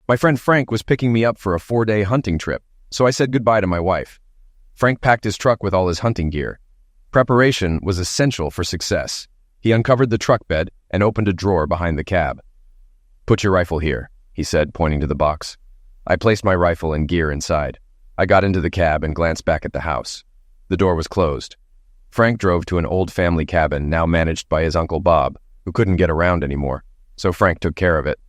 My friend Frank was picking me up for a 4-day hunting trip, so I said goodbye to my wife. Frank packed his truck with all his hunting gear. Preparation was essential for success. He uncovered the truck bed and opened a drawer behind the cab. "Put your rifle here," he said, pointing to the box. I placed my rifle and gear inside. I got into the cab and glanced back at the house. The door was closed. Frank drove to an old family cabin now managed by his Uncle Bob, who couldn't get around anymore, so Frank took care of it.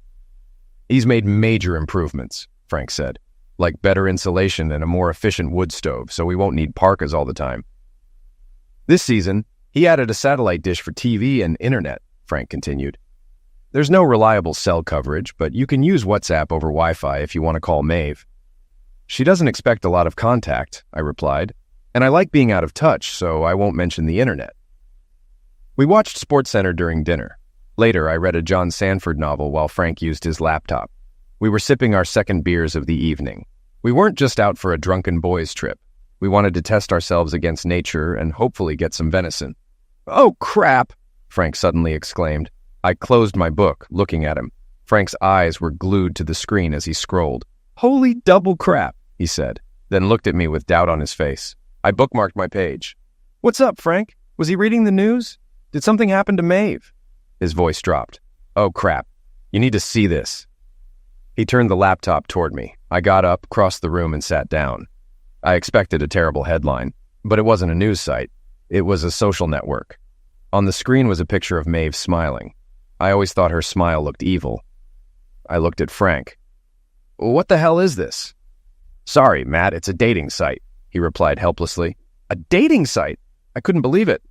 "He's made major improvements," Frank said, "like better insulation and a more efficient wood stove, so we won't need parkas all the time." "This season, he added a satellite dish for TV and internet," Frank continued. "There's no reliable cell coverage, but you can use WhatsApp over Wi-Fi if you want to call Maeve." "She doesn't expect a lot of contact," I replied, "and I like being out of touch, so I won't mention the internet." We watched SportsCenter during dinner. Later, I read a John Sanford novel while Frank used his laptop. We were sipping our second beers of the evening. We weren't just out for a drunken boys' trip. We wanted to test ourselves against nature and hopefully get some venison. "Oh, crap!" Frank suddenly exclaimed. I closed my book, looking at him. Frank's eyes were glued to the screen as he scrolled. "Holy double crap," he said, then looked at me with doubt on his face. I bookmarked my page. "What's up, Frank? Was he reading the news? Did something happen to Maeve?" His voice dropped. "Oh, crap. You need to see this." He turned the laptop toward me. I got up, crossed the room, and sat down. I expected a terrible headline, but it wasn't a news site. It was a social network. On the screen was a picture of Maeve smiling. I always thought her smile looked evil. I looked at Frank. "What the hell is this?" "Sorry, Matt, it's a dating site," he replied helplessly. "A dating site?" I couldn't believe it.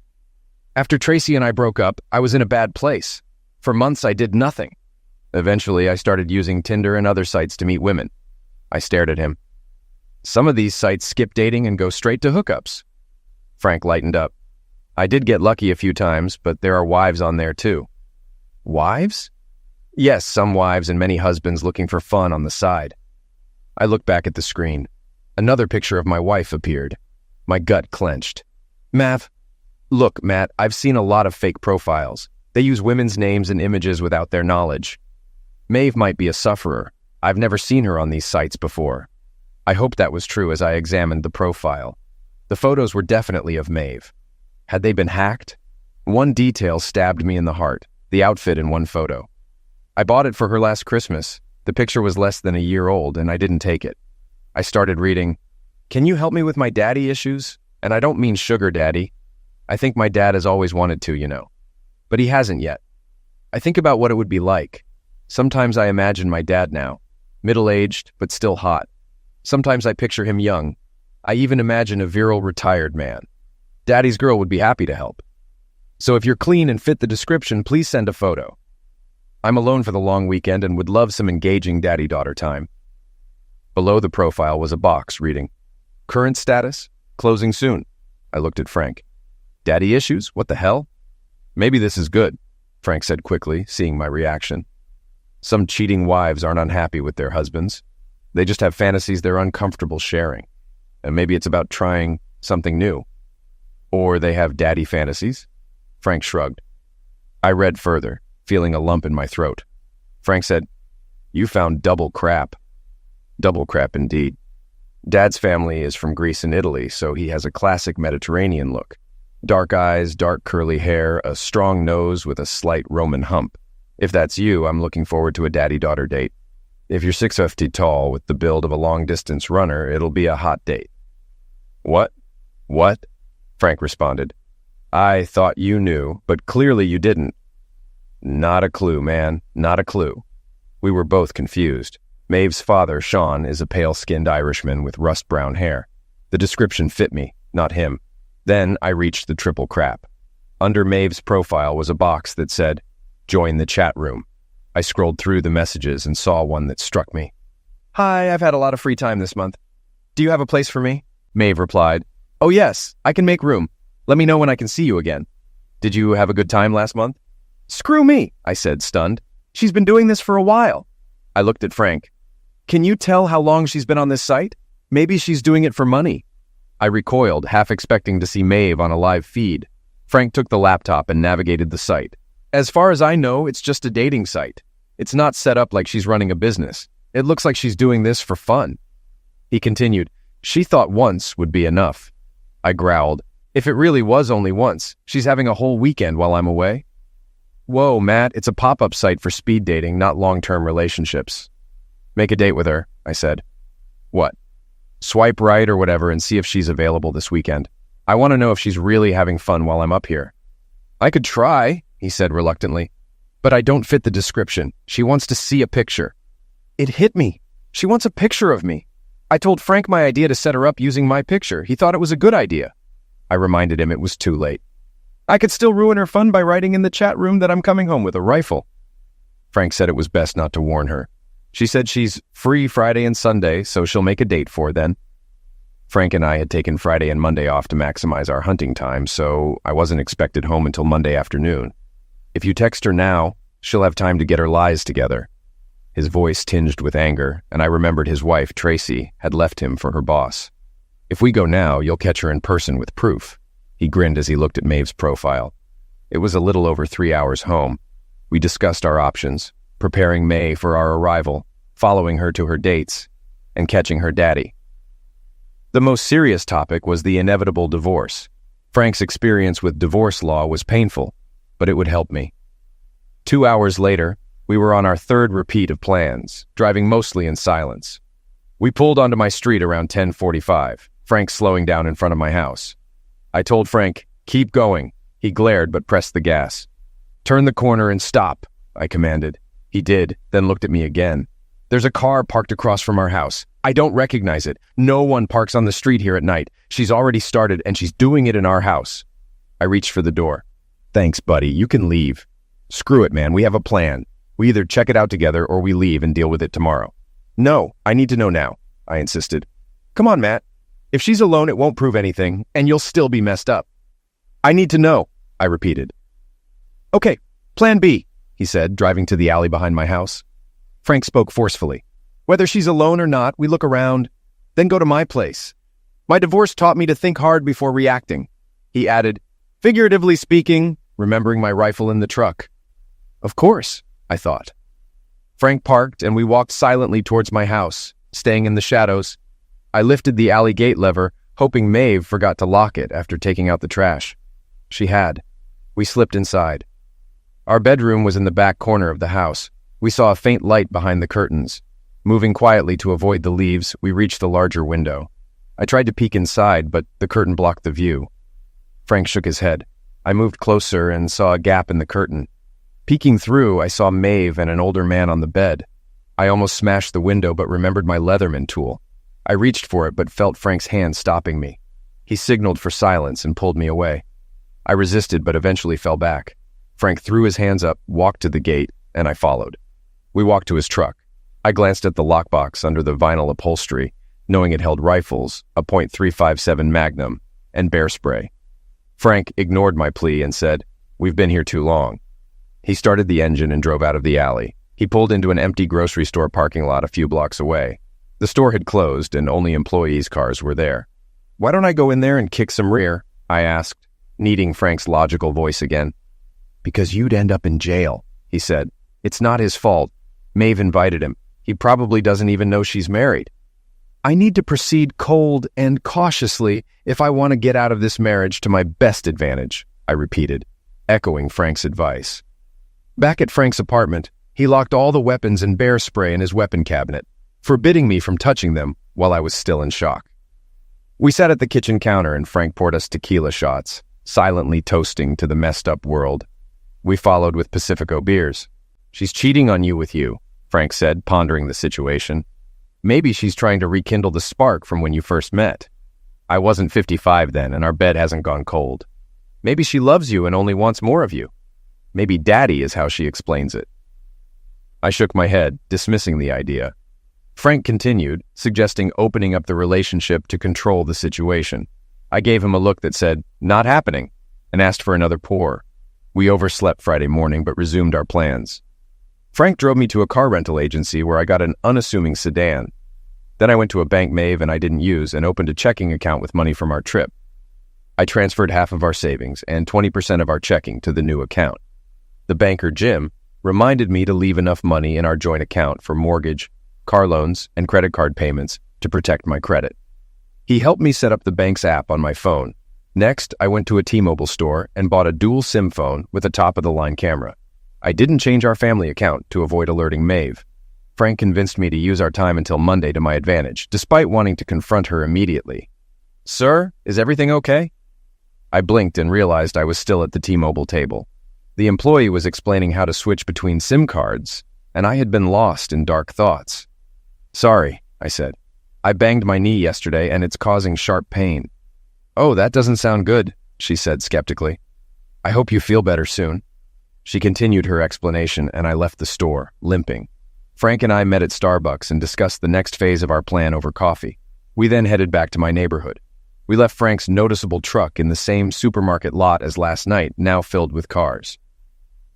After Tracy and I broke up, I was in a bad place. For months, I did nothing. Eventually, I started using Tinder and other sites to meet women. I stared at him. "Some of these sites skip dating and go straight to hookups." Frank lightened up. "I did get lucky a few times, but there are wives on there too." "Wives?" "Yes, some wives and many husbands looking for fun on the side." I looked back at the screen. Another picture of my wife appeared. My gut clenched. Look, Matt, I've seen a lot of fake profiles. They use women's names and images without their knowledge. Maeve might be a sufferer. I've never seen her on these sites before. I hoped that was true as I examined the profile. The photos were definitely of Maeve. Had they been hacked? One detail stabbed me in the heart, the outfit in one photo. I bought it for her last Christmas. The picture was less than a year old, and I didn't take it. I started reading, "Can you help me with my daddy issues? And I don't mean sugar daddy. I think my dad has always wanted to, you know. But he hasn't yet. I think about what it would be like. Sometimes I imagine my dad now, middle-aged, but still hot. Sometimes I picture him young. I even imagine a virile retired man. Daddy's girl would be happy to help. So if you're clean and fit the description, please send a photo. I'm alone for the long weekend and would love some engaging daddy-daughter time." Below the profile was a box reading, "Current status? Closing soon." I looked at Frank. "Daddy issues? What the hell?" "Maybe this is good," Frank said quickly, seeing my reaction. Some cheating wives aren't unhappy with their husbands. They just have fantasies they're uncomfortable sharing. And maybe it's about trying something new. Or they have daddy fantasies. Frank shrugged. I read further, feeling a lump in my throat. Frank said, "You found double crap." Double crap indeed. Dad's family is from Greece and Italy, so he has a classic Mediterranean look. Dark eyes, dark curly hair, a strong nose with a slight Roman hump. If that's you, I'm looking forward to a daddy-daughter date. If you're 6'feet tall with the build of a long-distance runner, it'll be a hot date. What? Frank responded. "I thought you knew, but clearly you didn't." Not a clue, man, not a clue. We were both confused. Maeve's father, Sean, is a pale-skinned Irishman with rust-brown hair. The description fit me, not him. Then I reached the triple crap. Under Maeve's profile was a box that said, "Join the chat room." I scrolled through the messages and saw one that struck me. "Hi, I've had a lot of free time this month. Do you have a place for me?" Maeve replied, "Oh yes, I can make room. Let me know when I can see you again." "Did you have a good time last month?" "Screw me," I said, stunned. "She's been doing this for a while." I looked at Frank. "Can you tell how long she's been on this site? Maybe she's doing it for money." I recoiled, half expecting to see Maeve on a live feed. Frank took the laptop and navigated the site. "As far as I know, it's just a dating site. It's not set up like she's running a business. It looks like she's doing this for fun." He continued, "She thought once would be enough." I growled, "If it really was only once, she's having a whole weekend while I'm away." "Whoa, Matt, it's a pop-up site for speed dating, not long-term relationships." "Make a date with her," I said. "What?" "Swipe right or whatever and see if she's available this weekend. I want to know if she's really having fun while I'm up here." "I could try," he said reluctantly, "but I don't fit the description. She wants to see a picture." It hit me. She wants a picture of me. I told Frank my idea to set her up using my picture. He thought it was a good idea. I reminded him it was too late. "I could still ruin her fun by writing in the chat room that I'm coming home with a rifle." Frank said it was best not to warn her. She said she's free Friday and Sunday, so she'll make a date for then. Frank and I had taken Friday and Monday off to maximize our hunting time, so I wasn't expected home until Monday afternoon. "If you text her now, she'll have time to get her lies together." His voice tinged with anger, and I remembered his wife, Tracy, had left him for her boss. "If we go now, you'll catch her in person with proof." He grinned as he looked at Maeve's profile. It was a little over 3 hours home. We discussed our options, preparing Mae for our arrival, following her to her dates, and catching her daddy. The most serious topic was the inevitable divorce. Frank's experience with divorce law was painful, but it would help me. 2 hours later, we were on our third repeat of plans, driving mostly in silence. We pulled onto my street around 10:45, Frank slowing down in front of my house. I told Frank, "Keep going." He glared but pressed the gas. "Turn the corner and stop," I commanded. He did, then looked at me again. "There's a car parked across from our house. I don't recognize it. No one parks on the street here at night. She's already started, and she's doing it in our house." I reached for the door. "Thanks, buddy. You can leave." "Screw it, man. We have a plan. We either check it out together or we leave and deal with it tomorrow." "No, I need to know now," I insisted. "Come on, Matt. If she's alone, it won't prove anything, and you'll still be messed up." "I need to know," I repeated. "Okay, plan B," he said, driving to the alley behind my house. Frank spoke forcefully. "Whether she's alone or not, we look around, then go to my place. My divorce taught me to think hard before reacting." He added, "Figuratively speaking," remembering my rifle in the truck. Of course, I thought. Frank parked, and we walked silently towards my house, staying in the shadows. I lifted the alley gate lever, hoping Maeve forgot to lock it after taking out the trash. She had. We slipped inside. Our bedroom was in the back corner of the house. We saw a faint light behind the curtains. Moving quietly to avoid the leaves, we reached the larger window. I tried to peek inside, but the curtain blocked the view. Frank shook his head. I moved closer and saw a gap in the curtain. Peeking through, I saw Maeve and an older man on the bed. I almost smashed the window but remembered my Leatherman tool. I reached for it but felt Frank's hand stopping me. He signaled for silence and pulled me away. I resisted but eventually fell back. Frank threw his hands up, walked to the gate, and I followed. We walked to his truck. I glanced at the lockbox under the vinyl upholstery, knowing it held rifles, a .357 Magnum, and bear spray. Frank ignored my plea and said, "We've been here too long." He started the engine and drove out of the alley. He pulled into an empty grocery store parking lot a few blocks away. The store had closed and only employees' cars were there. "Why don't I go in there and kick some rear?" I asked, needing Frank's logical voice again. "Because you'd end up in jail," he said. "It's not his fault. Maeve invited him. He probably doesn't even know she's married." "I need to proceed cold and cautiously if I want to get out of this marriage to my best advantage," I repeated, echoing Frank's advice. Back at Frank's apartment, he locked all the weapons and bear spray in his weapon cabinet, forbidding me from touching them while I was still in shock. We sat at the kitchen counter and Frank poured us tequila shots, silently toasting to the messed up world. We followed with Pacifico beers. "She's cheating on you with you," Frank said, pondering the situation. "Maybe she's trying to rekindle the spark from when you first met. I wasn't 55 then, and our bed hasn't gone cold. Maybe she loves you and only wants more of you. Maybe daddy is how she explains it." I shook my head, dismissing the idea. Frank continued, suggesting opening up the relationship to control the situation. I gave him a look that said, "Not happening," and asked for another pour. We overslept Friday morning but resumed our plans. Frank drove me to a car rental agency where I got an unassuming sedan. Then I went to a bank Maeve and I didn't use and opened a checking account with money from our trip. I transferred half of our savings and 20% of our checking to the new account. The banker, Jim, reminded me to leave enough money in our joint account for mortgage, car loans, and credit card payments to protect my credit. He helped me set up the bank's app on my phone. Next, I went to a T-Mobile store and bought a dual SIM phone with a top-of-the-line camera. I didn't change our family account to avoid alerting Maeve. Frank convinced me to use our time until Monday to my advantage, despite wanting to confront her immediately. "Sir, is everything okay?" I blinked and realized I was still at the T-Mobile table. The employee was explaining how to switch between SIM cards, and I had been lost in dark thoughts. "Sorry," I said. "I banged my knee yesterday and it's causing sharp pain." "Oh, that doesn't sound good," she said skeptically. "I hope you feel better soon." She continued her explanation and I left the store, limping. Frank and I met at Starbucks and discussed the next phase of our plan over coffee. We then headed back to my neighborhood. We left Frank's noticeable truck in the same supermarket lot as last night, now filled with cars.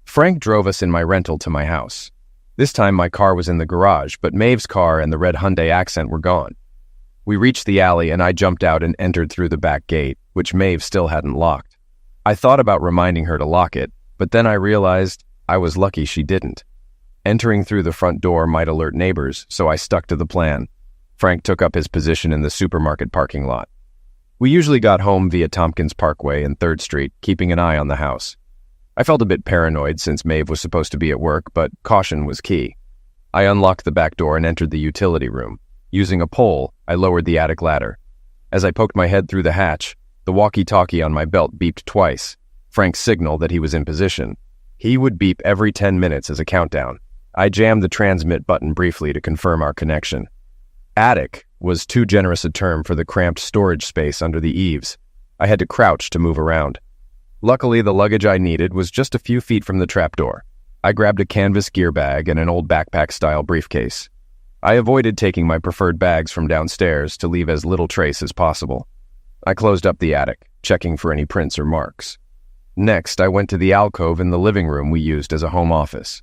Frank drove us in my rental to my house. This time my car was in the garage, but Maeve's car and the red Hyundai Accent were gone. We reached the alley and I jumped out and entered through the back gate, which Maeve still hadn't locked. I thought about reminding her to lock it, but then I realized I was lucky she didn't. Entering through the front door might alert neighbors, so I stuck to the plan. Frank took up his position in the supermarket parking lot. We usually got home via Tompkins Parkway and 3rd Street, keeping an eye on the house. I felt a bit paranoid since Maeve was supposed to be at work, but caution was key. I unlocked the back door and entered the utility room. Using a pole, I lowered the attic ladder. As I poked my head through the hatch, the walkie-talkie on my belt beeped twice. Frank signaled that he was in position. He would beep every 10 minutes as a countdown. I jammed the transmit button briefly to confirm our connection. Attic was too generous a term for the cramped storage space under the eaves. I had to crouch to move around. Luckily, the luggage I needed was just a few feet from the trapdoor. I grabbed a canvas gear bag and an old backpack-style briefcase. I avoided taking my preferred bags from downstairs to leave as little trace as possible. I closed up the attic, checking for any prints or marks. Next, I went to the alcove in the living room we used as a home office.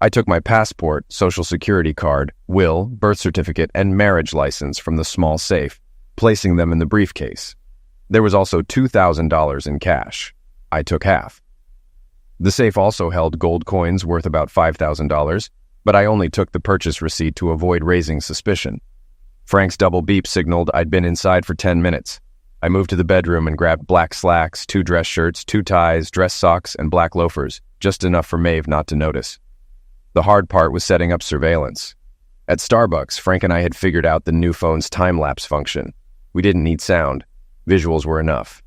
I took my passport, social security card, will, birth certificate, and marriage license from the small safe, placing them in the briefcase. There was also $2,000 in cash. I took half. The safe also held gold coins worth about $5,000, but I only took the purchase receipt to avoid raising suspicion. Frank's double beep signaled I'd been inside for 10 minutes. I moved to the bedroom and grabbed black slacks, 2 dress shirts, 2 ties, dress socks, and black loafers, just enough for Maeve not to notice. The hard part was setting up surveillance. At Starbucks, Frank and I had figured out the new phone's time-lapse function. We didn't need sound. Visuals were enough.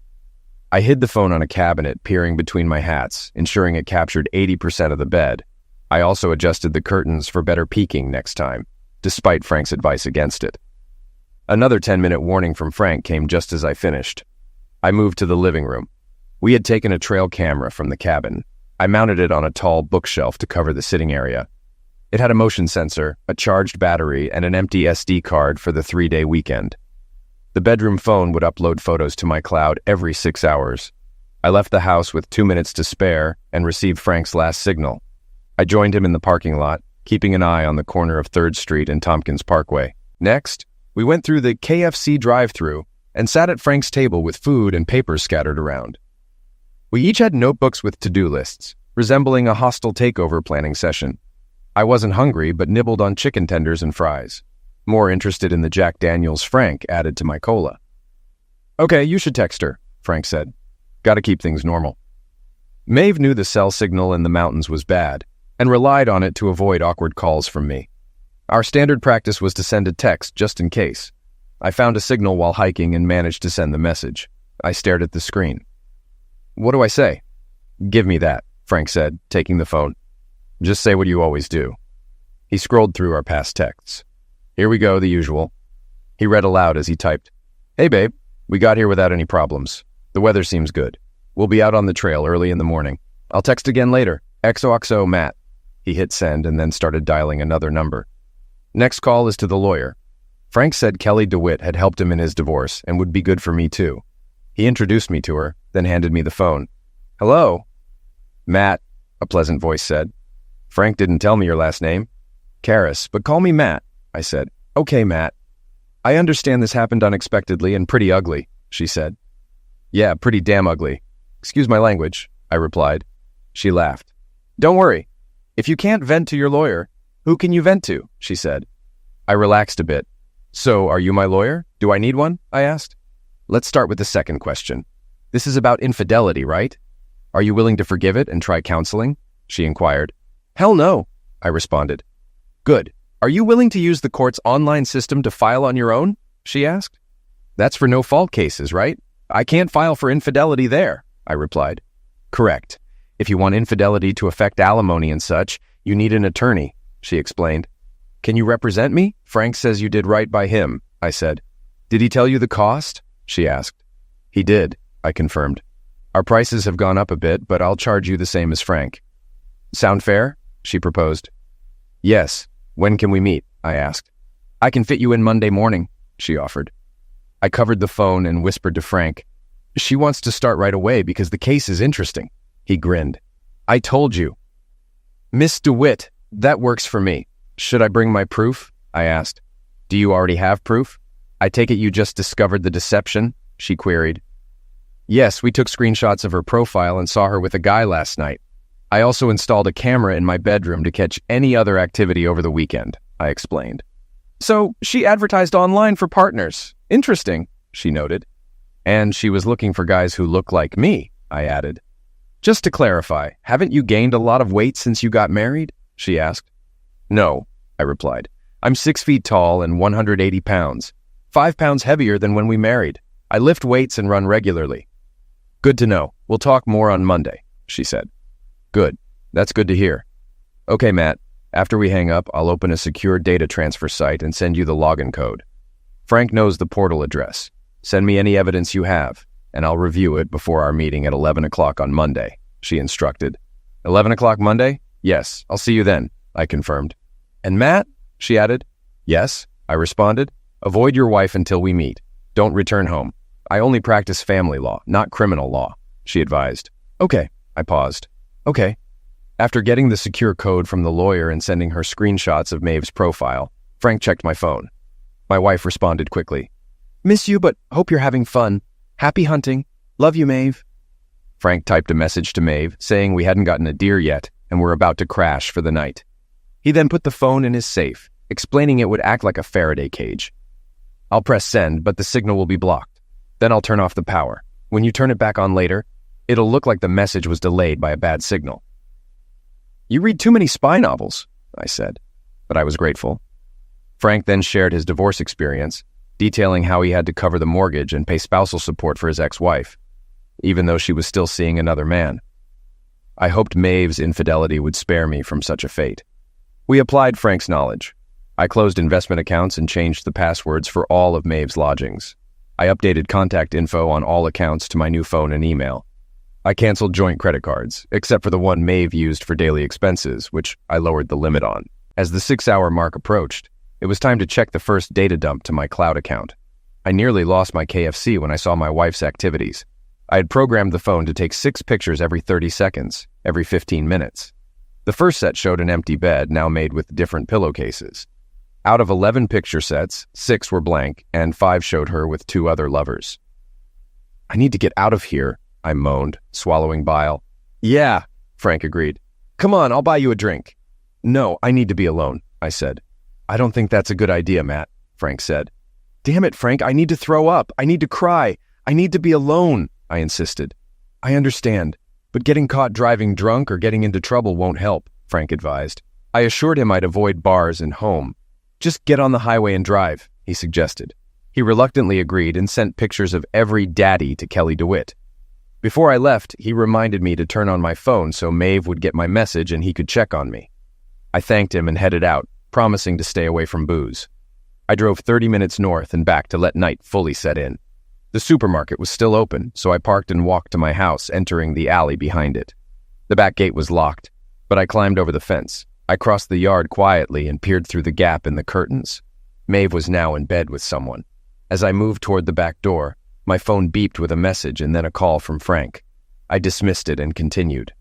I hid the phone on a cabinet, peering between my hats, ensuring it captured 80% of the bed. I also adjusted the curtains for better peeking next time, despite Frank's advice against it. Another 10-minute warning from Frank came just as I finished. I moved to the living room. We had taken a trail camera from the cabin. I mounted it on a tall bookshelf to cover the sitting area. It had a motion sensor, a charged battery, and an empty SD card for the 3-day weekend. The bedroom phone would upload photos to my cloud every 6 hours. I left the house with 2 minutes to spare and received Frank's last signal. I joined him in the parking lot, keeping an eye on the corner of 3rd Street and Tompkins Parkway. Next, we went through the KFC drive-thru and sat at Frank's table with food and papers scattered around. We each had notebooks with to-do lists, resembling a hostile takeover planning session. I wasn't hungry, but nibbled on chicken tenders and fries. More interested in the Jack Daniels Frank added to my cola. "Okay, you should text her," Frank said. "Gotta keep things normal." Maeve knew the cell signal in the mountains was bad and relied on it to avoid awkward calls from me. Our standard practice was to send a text just in case. I found a signal while hiking and managed to send the message. I stared at the screen. "What do I say?" "Give me that," Frank said, taking the phone. "Just say what you always do." He scrolled through our past texts. "Here we go, the usual." He read aloud as he typed, "Hey babe, we got here without any problems. The weather seems good. We'll be out on the trail early in the morning. I'll text again later. XOXO Matt." He hit send and then started dialing another number. "Next call is to the lawyer." Frank said Kelly DeWitt had helped him in his divorce and would be good for me too. He introduced me to her, then handed me the phone. "Hello?" "Matt," a pleasant voice said. "Frank didn't tell me your last name." "Karis, but call me Matt," I said. "Okay, Matt." "I understand this happened unexpectedly and pretty ugly," she said. "Yeah, pretty damn ugly. Excuse my language," I replied. She laughed. "Don't worry. If you can't vent to your lawyer, who can you vent to?" she said. I relaxed a bit. So, are you my lawyer? Do I need one? I asked. Let's start with the second question. This is about infidelity, right? Are you willing to forgive it and try counseling? She inquired. Hell no, I responded. Good. Are you willing to use the court's online system to file on your own? She asked. That's for no-fault cases, right? I can't file for infidelity there, I replied. Correct. If you want infidelity to affect alimony and such, you need an attorney, she explained. Can you represent me? Frank says you did right by him, I said. Did he tell you the cost? She asked. He did, I confirmed. Our prices have gone up a bit, but I'll charge you the same as Frank. Sound fair? She proposed. Yes. When can we meet? I asked. I can fit you in Monday morning, she offered. I covered the phone and whispered to Frank. She wants to start right away because the case is interesting. He grinned. I told you. Miss DeWitt, that works for me. Should I bring my proof? I asked. Do you already have proof? I take it you just discovered the deception? She queried. Yes, we took screenshots of her profile and saw her with a guy last night. I also installed a camera in my bedroom to catch any other activity over the weekend, I explained. So she advertised online for partners. Interesting, she noted. And she was looking for guys who look like me, I added. Just to clarify, haven't you gained a lot of weight since you got married? She asked. No, I replied. I'm 6 feet tall and 180 pounds, 5 pounds heavier than when we married. I lift weights and run regularly. Good to know. We'll talk more on Monday, she said. Good. That's good to hear. Okay, Matt. After we hang up, I'll open a secure data transfer site and send you the login code. Frank knows the portal address. Send me any evidence you have, and I'll review it before our meeting at 11 o'clock on Monday, she instructed. 11 o'clock Monday? Yes, I'll see you then, I confirmed. And Matt? She added. Yes, I responded. Avoid your wife until we meet. Don't return home. I only practice family law, not criminal law, she advised. Okay, I paused. Okay. After getting the secure code from the lawyer and sending her screenshots of Maeve's profile, Frank checked my phone. My wife responded quickly. Miss you, but hope you're having fun. Happy hunting. Love you, Maeve. Frank typed a message to Maeve saying we hadn't gotten a deer yet and were about to crash for the night. He then put the phone in his safe, explaining it would act like a Faraday cage. I'll press send, but the signal will be blocked. Then I'll turn off the power. When you turn it back on later, it'll look like the message was delayed by a bad signal. You read too many spy novels, I said, but I was grateful. Frank then shared his divorce experience, detailing how he had to cover the mortgage and pay spousal support for his ex-wife, even though she was still seeing another man. I hoped Maeve's infidelity would spare me from such a fate. We applied Frank's knowledge. I closed investment accounts and changed the passwords for all of Maeve's lodgings. I updated contact info on all accounts to my new phone and email. I canceled joint credit cards, except for the one Maeve used for daily expenses, which I lowered the limit on. As the 6-hour mark approached, it was time to check the first data dump to my cloud account. I nearly lost my KFC when I saw my wife's activities. I had programmed the phone to take 6 pictures every 30 seconds, every 15 minutes. The first set showed an empty bed, now made with different pillowcases. Out of 11 picture sets, 6 were blank, and 5 showed her with 2 other lovers. I need to get out of here, I moaned, swallowing bile. Yeah, Frank agreed. Come on, I'll buy you a drink. No, I need to be alone, I said. I don't think that's a good idea, Matt, Frank said. Damn it, Frank, I need to throw up. I need to cry. I need to be alone, I insisted. I understand, but getting caught driving drunk or getting into trouble won't help, Frank advised. I assured him I'd avoid bars and home. Just get on the highway and drive, he suggested. He reluctantly agreed and sent pictures of every daddy to Kelly DeWitt. Before I left, he reminded me to turn on my phone so Maeve would get my message and he could check on me. I thanked him and headed out, promising to stay away from booze. I drove 30 minutes north and back to let night fully set in. The supermarket was still open, so I parked and walked to my house, entering the alley behind it. The back gate was locked, but I climbed over the fence. I crossed the yard quietly and peered through the gap in the curtains. Maeve was now in bed with someone. As I moved toward the back door, my phone beeped with a message and then a call from Frank. I dismissed it and continued.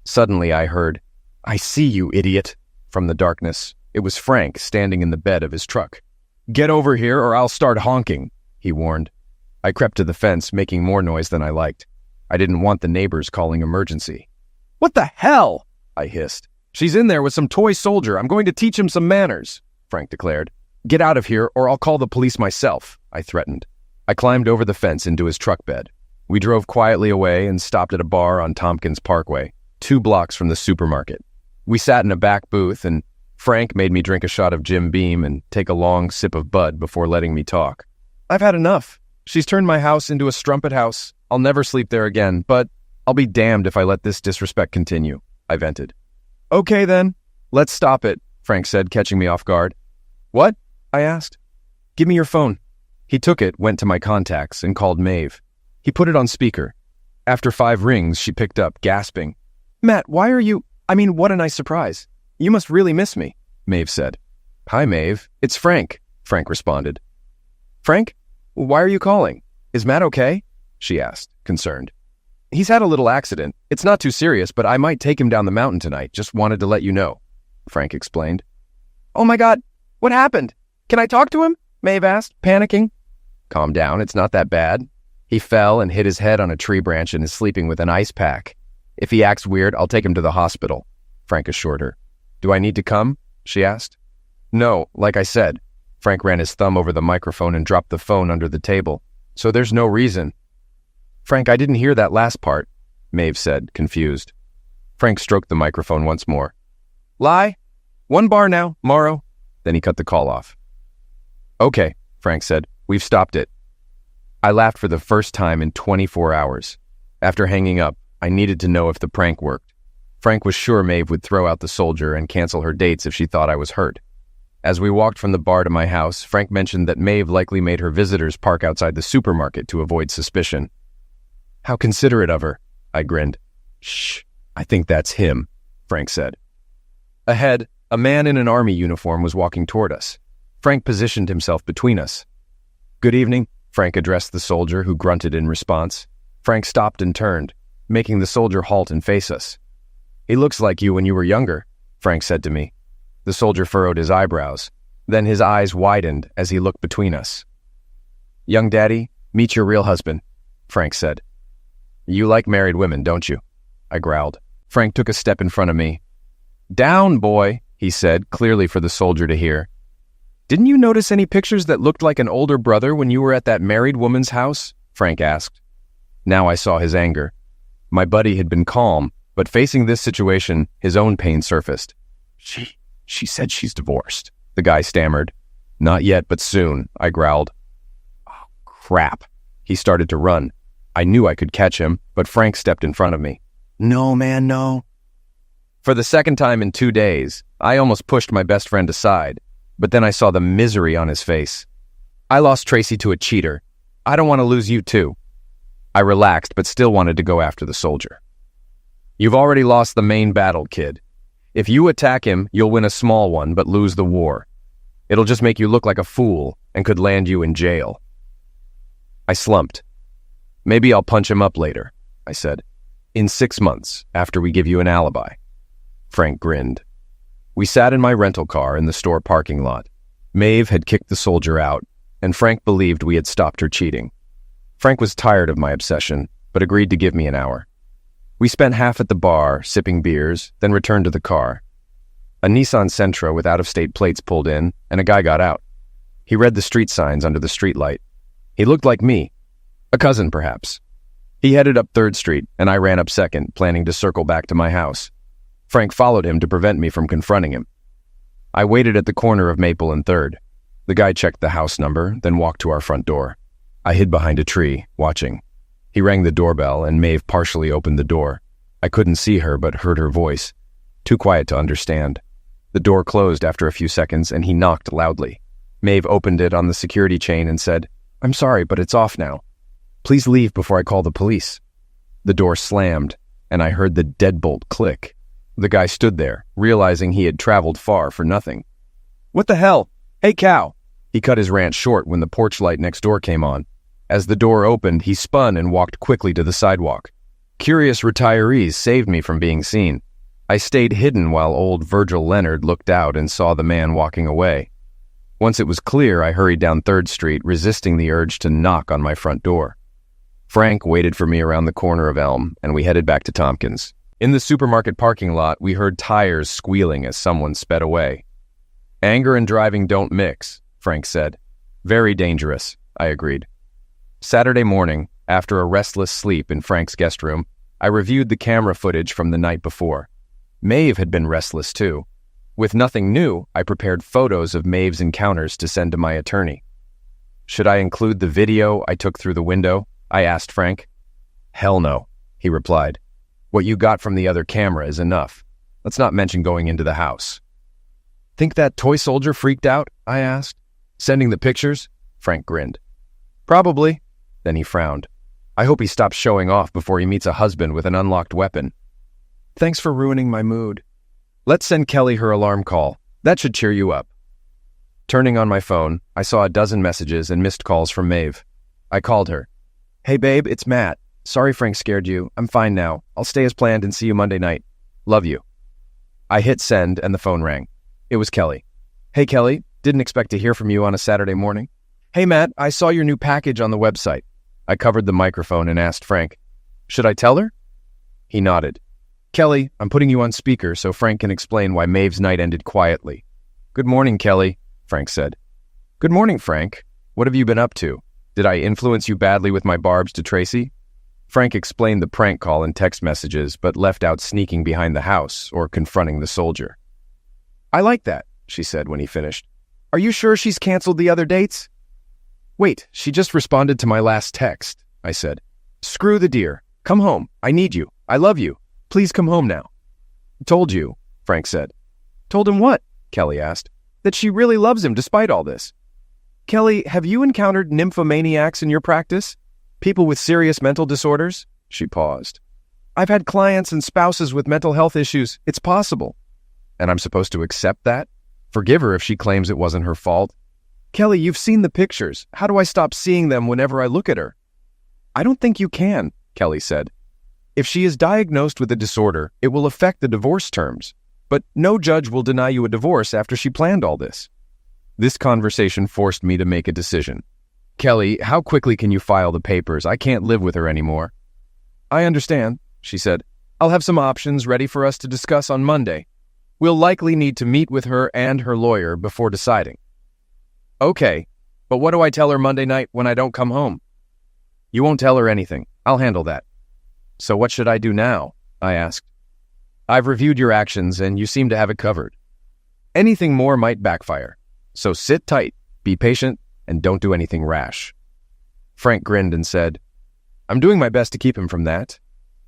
Suddenly I heard, "I see you, idiot," from the darkness. It was Frank standing in the bed of his truck. "Get over here or I'll start honking," he warned. I crept to the fence, making more noise than I liked. I didn't want the neighbors calling emergency. "What the hell?" I hissed. "She's in there with some toy soldier. I'm going to teach him some manners," Frank declared. Get out of here or I'll call the police myself, I threatened. I climbed over the fence into his truck bed. We drove quietly away and stopped at a bar on Tompkins Parkway, 2 blocks from the supermarket. We sat in a back booth and Frank made me drink a shot of Jim Beam and take a long sip of Bud before letting me talk. I've had enough. She's turned my house into a strumpet house. I'll never sleep there again, but I'll be damned if I let this disrespect continue, I vented. Okay then, let's stop it, Frank said, catching me off guard. What? I asked. Give me your phone. He took it, went to my contacts, and called Maeve. He put it on speaker. After 5 rings, she picked up, gasping. Matt, why are you... what a nice surprise. You must really miss me, Maeve said. Hi, Maeve. It's Frank, Frank responded. Frank? Why are you calling? Is Matt okay? She asked, concerned. He's had a little accident. It's not too serious, but I might take him down the mountain tonight. Just wanted to let you know, Frank explained. Oh my God, what happened? Can I talk to him? Maeve asked, panicking. Calm down, it's not that bad. He fell and hit his head on a tree branch and is sleeping with an ice pack. If he acts weird, I'll take him to the hospital, Frank assured her. Do I need to come? She asked. No, like I said. Frank ran his thumb over the microphone and dropped the phone under the table. So there's no reason. Frank, I didn't hear that last part, Maeve said, confused. Frank stroked the microphone once more. Lie? 1 bar now, Morrow. Then he cut the call off. Okay, Frank said. We've stopped it. I laughed for the first time in 24 hours. After hanging up, I needed to know if the prank worked. Frank was sure Maeve would throw out the soldier and cancel her dates if she thought I was hurt. As we walked from the bar to my house, Frank mentioned that Maeve likely made her visitors park outside the supermarket to avoid suspicion. How considerate of her, I grinned. Shh, I think that's him, Frank said. Ahead, a man in an army uniform was walking toward us. Frank positioned himself between us. Good evening, Frank addressed the soldier, who grunted in response. Frank stopped and turned, making the soldier halt and face us. He looks like you when you were younger, Frank said to me. The soldier furrowed his eyebrows. Then his eyes widened as he looked between us. Young daddy, meet your real husband, Frank said. You like married women, don't you? I growled. Frank took a step in front of me. Down, boy, he said, clearly for the soldier to hear. Didn't you notice any pictures that looked like an older brother when you were at that married woman's house? Frank asked. Now I saw his anger. My buddy had been calm, but facing this situation, his own pain surfaced. She said she's divorced, the guy stammered. Not yet, but soon, I growled. Oh, crap. He started to run. I knew I could catch him, but Frank stepped in front of me. No, man, no. For the second time in 2 days, I almost pushed my best friend aside, but then I saw the misery on his face. I lost Tracy to a cheater. I don't want to lose you too. I relaxed, but still wanted to go after the soldier. You've already lost the main battle, kid. If you attack him, you'll win a small one, but lose the war. It'll just make you look like a fool and could land you in jail. I slumped. Maybe I'll punch him up later, I said. In 6 months, after we give you an alibi. Frank grinned. We sat in my rental car in the store parking lot. Maeve had kicked the soldier out, and Frank believed we had stopped her cheating. Frank was tired of my obsession, but agreed to give me an hour. We spent half at the bar, sipping beers, then returned to the car. A Nissan Sentra with out-of-state plates pulled in, and a guy got out. He read the street signs under the streetlight. He looked like me. A cousin, perhaps. He headed up 3rd Street, and I ran up 2nd, planning to circle back to my house. Frank followed him to prevent me from confronting him. I waited at the corner of Maple and 3rd. The guy checked the house number, then walked to our front door. I hid behind a tree, watching. He rang the doorbell, and Maeve partially opened the door. I couldn't see her, but heard her voice. Too quiet to understand. The door closed after a few seconds, and he knocked loudly. Maeve opened it on the security chain and said, I'm sorry, but it's off now. Please leave before I call the police. The door slammed, and I heard the deadbolt click. The guy stood there, realizing he had traveled far for nothing. What the hell? Hey, cow! He cut his rant short when the porch light next door came on. As the door opened, he spun and walked quickly to the sidewalk. Curious retirees saved me from being seen. I stayed hidden while old Virgil Leonard looked out and saw the man walking away. Once it was clear, I hurried down 3rd Street, resisting the urge to knock on my front door. Frank waited for me around the corner of Elm, and we headed back to Tompkins. In the supermarket parking lot, we heard tires squealing as someone sped away. Anger and driving don't mix, Frank said. Very dangerous, I agreed. Saturday morning, after a restless sleep in Frank's guest room, I reviewed the camera footage from the night before. Maeve had been restless too. With nothing new, I prepared photos of Maeve's encounters to send to my attorney. Should I include the video I took through the window? I asked Frank. Hell no, he replied. What you got from the other camera is enough. Let's not mention going into the house. Think that toy soldier freaked out? I asked. Sending the pictures? Frank grinned. Probably. Then he frowned. I hope he stops showing off before he meets a husband with an unlocked weapon. Thanks for ruining my mood. Let's send Kelly her alarm call. That should cheer you up. Turning on my phone, I saw a dozen messages and missed calls from Maeve. I called her. Hey babe, it's Matt. Sorry Frank scared you. I'm fine now. I'll stay as planned and see you Monday night. Love you. I hit send and the phone rang. It was Kelly. Hey Kelly, didn't expect to hear from you on a Saturday morning. Hey Matt, I saw your new package on the website. I covered the microphone and asked Frank, should I tell her? He nodded. Kelly, I'm putting you on speaker so Frank can explain why Maeve's night ended quietly. Good morning, Kelly, Frank said. Good morning, Frank. What have you been up to? Did I influence you badly with my barbs to Tracy? Frank explained the prank call in text messages, but left out sneaking behind the house or confronting the soldier. I like that, she said when he finished. Are you sure she's canceled the other dates? Wait, she just responded to my last text, I said. Screw the deer. Come home. I need you. I love you. Please come home now. Told you, Frank said. Told him what? Kelly asked. That she really loves him despite all this. Kelly, have you encountered nymphomaniacs in your practice? People with serious mental disorders? She paused. I've had clients and spouses with mental health issues. It's possible. And I'm supposed to accept that? Forgive her if she claims it wasn't her fault. Kelly, you've seen the pictures. How do I stop seeing them whenever I look at her? I don't think you can, Kelly said. If she is diagnosed with a disorder, it will affect the divorce terms. But no judge will deny you a divorce after she planned all this. This conversation forced me to make a decision. Kelly, how quickly can you file the papers? I can't live with her anymore. I understand, she said. I'll have some options ready for us to discuss on Monday. We'll likely need to meet with her and her lawyer before deciding. Okay, but what do I tell her Monday night when I don't come home? You won't tell her anything. I'll handle that. So what should I do now? I asked. I've reviewed your actions and you seem to have it covered. Anything more might backfire. So sit tight, be patient, and don't do anything rash. Frank grinned and said, I'm doing my best to keep him from that,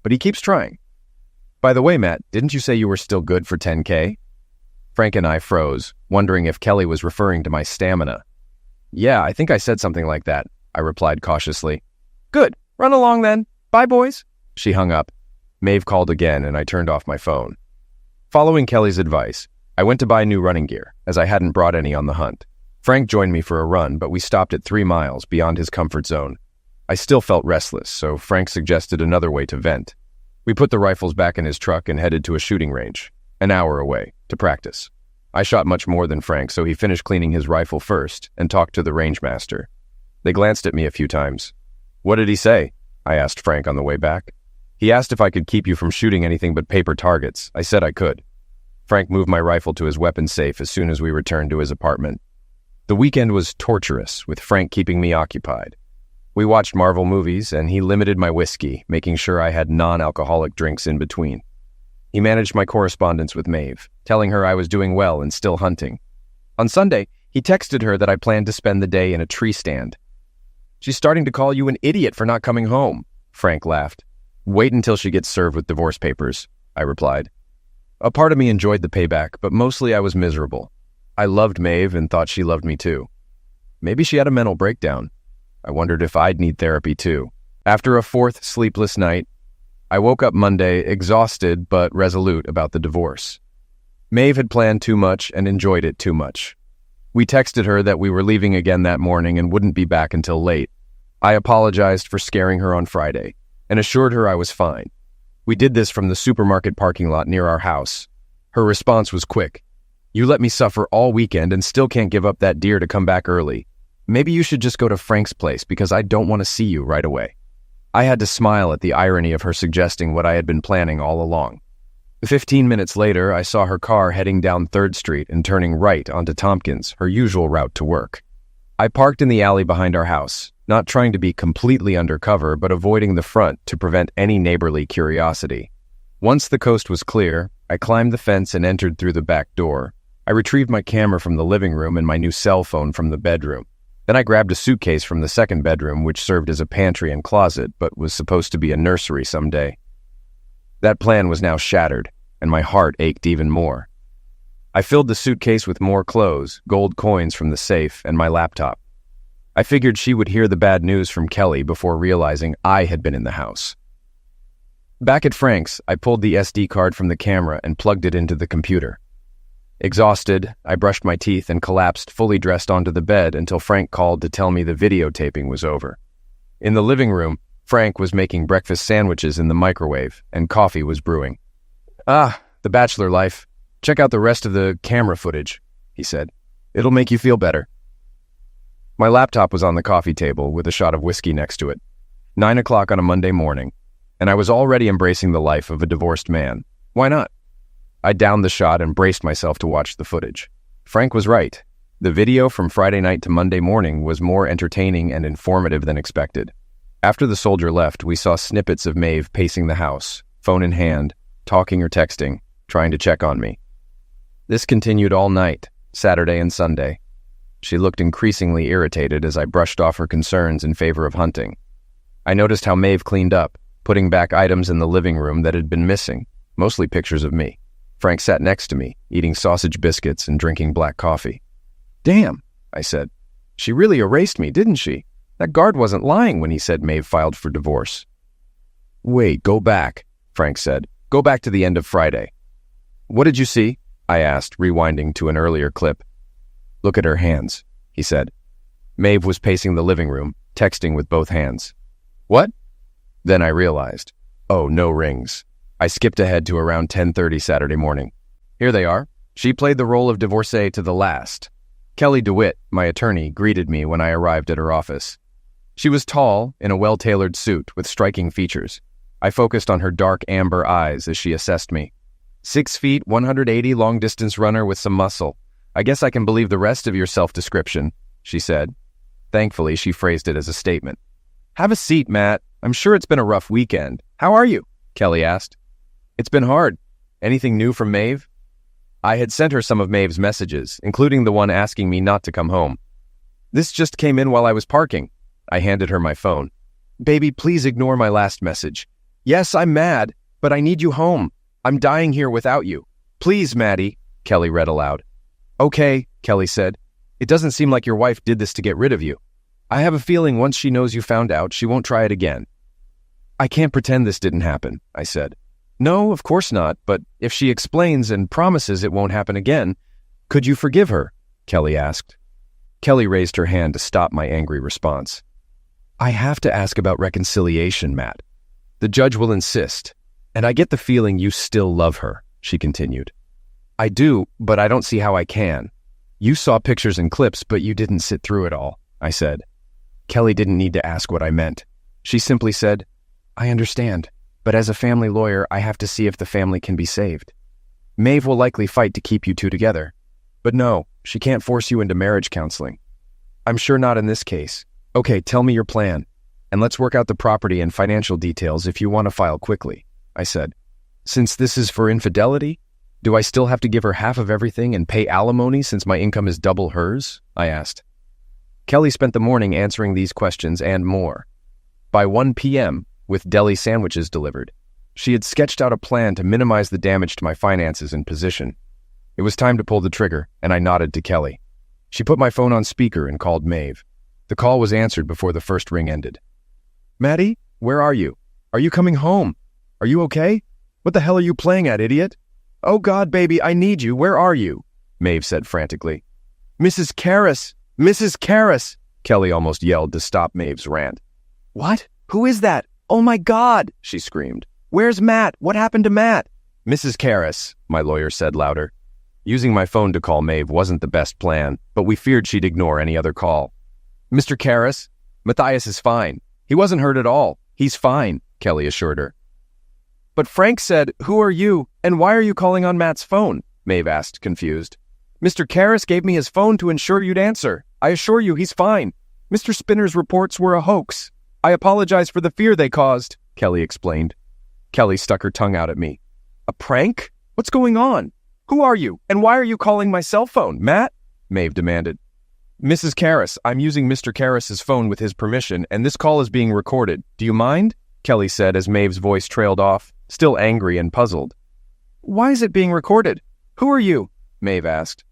but he keeps trying. By the way, Matt, didn't you say you were still good for 10K? Frank and I froze, wondering if Kelly was referring to my stamina. Yeah, I think I said something like that, I replied cautiously. Good, run along then. Bye, boys. She hung up. Maeve called again and I turned off my phone. Following Kelly's advice, I went to buy new running gear, as I hadn't brought any on the hunt. Frank joined me for a run, but we stopped at 3 miles beyond his comfort zone. I still felt restless, so Frank suggested another way to vent. We put the rifles back in his truck and headed to a shooting range, an hour away, to practice. I shot much more than Frank, so he finished cleaning his rifle first and talked to the range master. They glanced at me a few times. What did he say? I asked Frank on the way back. He asked if I could keep you from shooting anything but paper targets. I said I could. Frank moved my rifle to his weapons safe as soon as we returned to his apartment. The weekend was torturous, with Frank keeping me occupied. We watched Marvel movies, and he limited my whiskey, making sure I had non-alcoholic drinks in between. He managed my correspondence with Maeve, telling her I was doing well and still hunting. On Sunday, he texted her that I planned to spend the day in a tree stand. She's starting to call you an idiot for not coming home, Frank laughed. Wait until she gets served with divorce papers, I replied. A part of me enjoyed the payback, but mostly I was miserable. I loved Maeve and thought she loved me too. Maybe she had a mental breakdown. I wondered if I'd need therapy too. After a 4th sleepless night, I woke up Monday exhausted but resolute about the divorce. Maeve had planned too much and enjoyed it too much. We texted her that we were leaving again that morning and wouldn't be back until late. I apologized for scaring her on Friday and assured her I was fine. We did this from the supermarket parking lot near our house. Her response was quick. You let me suffer all weekend and still can't give up that deer to come back early. Maybe you should just go to Frank's place because I don't want to see you right away. I had to smile at the irony of her suggesting what I had been planning all along. 15 minutes later, I saw her car heading down 3rd Street and turning right onto Tompkins, her usual route to work. I parked in the alley behind our house, not trying to be completely undercover but avoiding the front to prevent any neighborly curiosity. Once the coast was clear, I climbed the fence and entered through the back door. I retrieved my camera from the living room and my new cell phone from the bedroom. Then I grabbed a suitcase from the second bedroom, which served as a pantry and closet, but was supposed to be a nursery someday. That plan was now shattered, and my heart ached even more. I filled the suitcase with more clothes, gold coins from the safe, and my laptop. I figured she would hear the bad news from Kelly before realizing I had been in the house. Back at Frank's, I pulled the SD card from the camera and plugged it into the computer. Exhausted, I brushed my teeth and collapsed fully dressed onto the bed until Frank called to tell me the videotaping was over. In the living room, Frank was making breakfast sandwiches in the microwave, and coffee was brewing. "Ah, the bachelor life. Check out the rest of the camera footage," he said. "It'll make you feel better." My laptop was on the coffee table with a shot of whiskey next to it. 9 o'clock on a Monday morning, and I was already embracing the life of a divorced man. Why not? I downed the shot and braced myself to watch the footage. Frank was right. The video from Friday night to Monday morning was more entertaining and informative than expected. After the soldier left, we saw snippets of Maeve pacing the house, phone in hand, talking or texting, trying to check on me. This continued all night, Saturday and Sunday. She looked increasingly irritated as I brushed off her concerns in favor of hunting. I noticed how Maeve cleaned up, putting back items in the living room that had been missing, mostly pictures of me. Frank sat next to me, eating sausage biscuits and drinking black coffee. "Damn," I said. "She really erased me, didn't she? That guard wasn't lying when he said Maeve filed for divorce." "Wait, go back," Frank said. "Go back to the end of Friday." "What did you see?" I asked, rewinding to an earlier clip. "Look at her hands," he said. Maeve was pacing the living room, texting with both hands. "What?" Then I realized. Oh, no rings. I skipped ahead to around 10:30 Saturday morning. Here they are. She played the role of divorcee to the last. Kelly DeWitt, my attorney, greeted me when I arrived at her office. She was tall, in a well-tailored suit with striking features. I focused on her dark amber eyes as she assessed me. 6 feet, 180 long-distance runner with some muscle. I guess I can believe the rest of your self-description, she said. Thankfully, she phrased it as a statement. "Have a seat, Matt. I'm sure it's been a rough weekend. How are you?" Kelly asked. "It's been hard. Anything new from Maeve?" I had sent her some of Maeve's messages, including the one asking me not to come home. "This just came in while I was parking." I handed her my phone. "Baby, please ignore my last message. Yes, I'm mad, but I need you home. I'm dying here without you. Please, Maddie," Kelly read aloud. "Okay," Kelly said. "It doesn't seem like your wife did this to get rid of you. I have a feeling once she knows you found out, she won't try it again." "I can't pretend this didn't happen," I said. "No, of course not, but if she explains and promises it won't happen again, could you forgive her?" Kelly asked. Kelly raised her hand to stop my angry response. "I have to ask about reconciliation, Matt. The judge will insist, and I get the feeling you still love her," she continued. "I do, but I don't see how I can. You saw pictures and clips, but you didn't sit through it all," I said. Kelly didn't need to ask what I meant. She simply said, "I understand, but as a family lawyer, I have to see if the family can be saved. Maeve will likely fight to keep you two together. But no, she can't force you into marriage counseling. I'm sure not in this case. Okay, tell me your plan, and let's work out the property and financial details if you want to file quickly," I said. "Since this is for infidelity, do I still have to give her half of everything and pay alimony since my income is double hers?" I asked. Kelly spent the morning answering these questions and more. By 1 p.m., with deli sandwiches delivered, she had sketched out a plan to minimize the damage to my finances and position. It was time to pull the trigger, and I nodded to Kelly. She put my phone on speaker and called Maeve. The call was answered before the first ring ended. "Maddie, where are you? Are you coming home? Are you okay? What the hell are you playing at, idiot? Oh God, baby, I need you. Where are you?" Maeve said frantically. "Mrs. Karras! Mrs. Karras!" Kelly almost yelled to stop Maeve's rant. "What? Who is that? Oh my God!" she screamed. "Where's Matt? What happened to Matt?" "Mrs. Karras," my lawyer said louder. Using my phone to call Maeve wasn't the best plan, but we feared she'd ignore any other call. "Mr. Karras, Matthias is fine. He wasn't hurt at all. He's fine," Kelly assured her. "But Frank said, 'Who are you, and why are you calling on Matt's phone?'" Maeve asked, confused. "Mr. Karras gave me his phone to ensure you'd answer." I assure you he's fine. Mr. Spinner's reports were a hoax. I apologize for the fear they caused, Kelly explained. Kelly stuck her tongue out at me. A prank? What's going on? Who are you, and why are you calling my cell phone, Matt? Maeve demanded. Mrs. Karras, I'm using Mr. Karras's phone with his permission, and this call is being recorded. Do you mind? Kelly said as Maeve's voice trailed off, still angry and puzzled. Why is it being recorded? Who are you? Maeve asked.